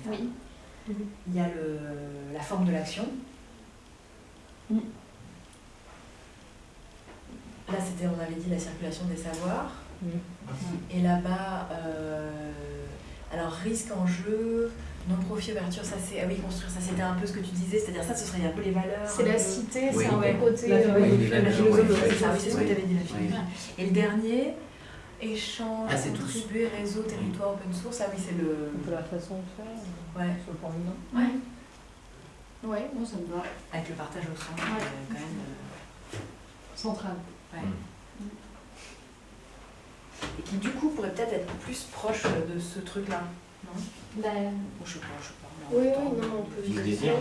Oui. Il y a la forme de l'action. Là, on avait dit la circulation des savoirs. Et là-bas, alors risque, enjeu, non-profit, ouverture, ça c'est... Ah oui, construire, ça c'était un peu ce que tu disais, c'est-à-dire ça, ce serait un peu les valeurs... C'est la cité, oui. c'est un peu côté... La philosophie, oui. c'est ça, oui, c'est ce que tu avais dit, la philosophie. Oui. Et le dernier, échange, c'est contribuer, réseau, territoire, open source, ah oui, c'est le... Un peu la façon de faire, Ouais. sur le plan humain. Ouais. Ouais, moi ça me va. Avec le partage au centre, Ouais. quand même... Central. Ouais. Et qui du coup pourrait peut-être être plus proche de ce truc-là, non? Bah, Je sais pas, non. oui, non, on peut Du désir.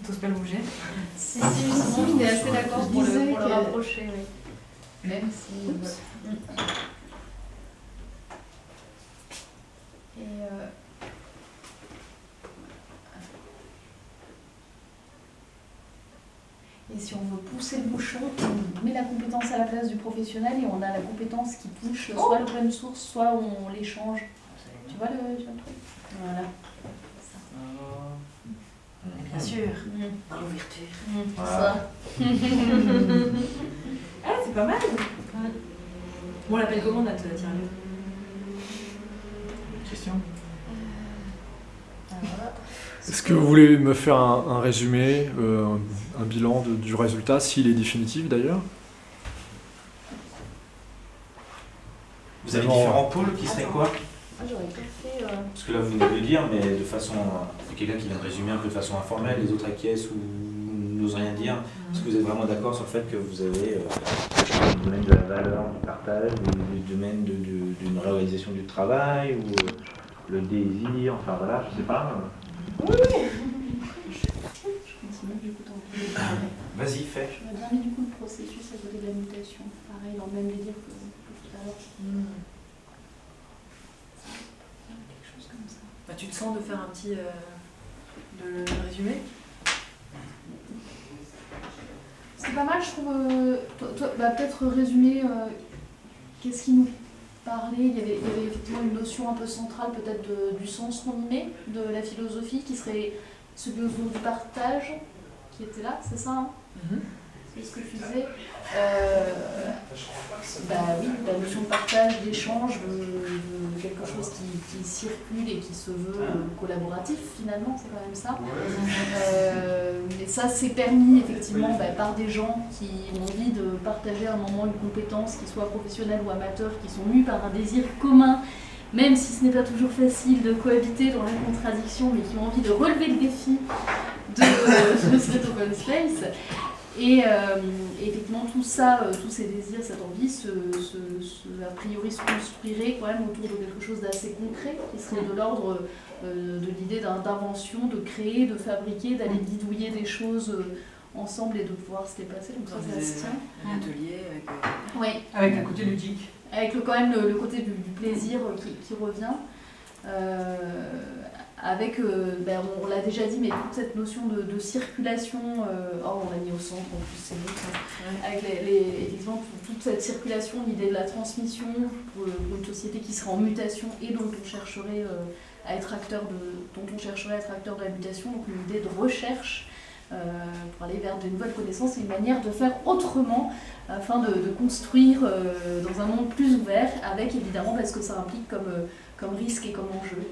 T'oses pas le bouger? Si, on est assez d'accord pour le rapprocher, oui. Même si... Et si on veut pousser le bouchon, on met la compétence à la place du professionnel et on a la compétence qui touche soit l'open source, soit on l'échange. Tu vois le truc? Voilà. Bien sûr, dans l'ouverture. Ça. Ah, c'est pas mal. Bon, on l'appelle comment notre tiers-lieu? Question. Est-ce que vous voulez me faire un résumé, un bilan du résultat, s'il est définitif d'ailleurs? Vous avez différents pôles qui seraient quoi? J'aurais pas fait... Parce que là, vous venez de le dire, mais de façon... C'est quelqu'un qui vient de résumer un peu de façon informelle, les autres acquiescent ou n'osent rien dire. Est-ce que vous êtes vraiment d'accord sur le fait que vous avez le domaine de la valeur, du partage, le domaine d'une réalisation du travail, ou le désir, enfin voilà, je sais pas. Oui. Je continue du coup tant que... Vas-y, fais. J'aurais bien mis du coup le processus à côté de la mutation. Pareil, dans le même délire que tout à l'heure. Quelque chose comme ça. Bah, tu te sens de faire un petit de résumé? C'est pas mal, je trouve. Toi, peut-être résumer qu'est-ce qui nous parlait. Il y avait effectivement une notion un peu centrale, peut-être du sens qu'on y met, de la philosophie, qui serait celui autour du partage, qui était là, c'est ça, hein? C'est ce que tu disais. Oui, la notion de partage, d'échange, de quelque chose qui circule et qui se veut collaboratif, finalement, c'est quand même ça. Et ça, c'est permis, effectivement, par des gens qui ont envie de partager à un moment une compétence, qui soit professionnelle ou amateur, qui sont mus par un désir commun, même si ce n'est pas toujours facile de cohabiter dans la contradiction, mais qui ont envie de relever le défi de cet open space. Et effectivement, tout ça, tous ces désirs, cette envie, a priori se construirait quand même autour de quelque chose d'assez concret, qui serait de l'ordre de l'idée d'invention, de créer, de fabriquer, d'aller bidouiller des choses ensemble et de pouvoir se dépasser. Donc ça se tient. Un atelier avec... Avec un côté ludique. Avec quand même le côté du plaisir qui revient. Avec, on l'a déjà dit, mais toute cette notion de circulation, on l'a mis au centre, en plus c'est beau, avec effectivement toute cette circulation, l'idée de la transmission pour une société qui serait en mutation et dont on chercherait à être acteur de la mutation, donc une idée de recherche pour aller vers de nouvelles connaissances et une manière de faire autrement afin de construire dans un monde plus ouvert, avec évidemment ce que ça implique comme risque et comme enjeu.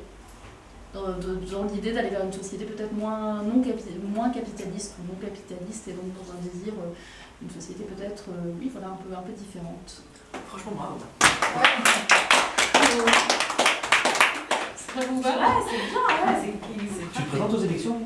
Dans l'idée d'aller vers une société peut-être moins capitaliste ou non capitaliste et donc dans un désir, une société peut-être un peu différente. Franchement, bravo. Ça vous va? C'est bien, Tu te présentes aux élections?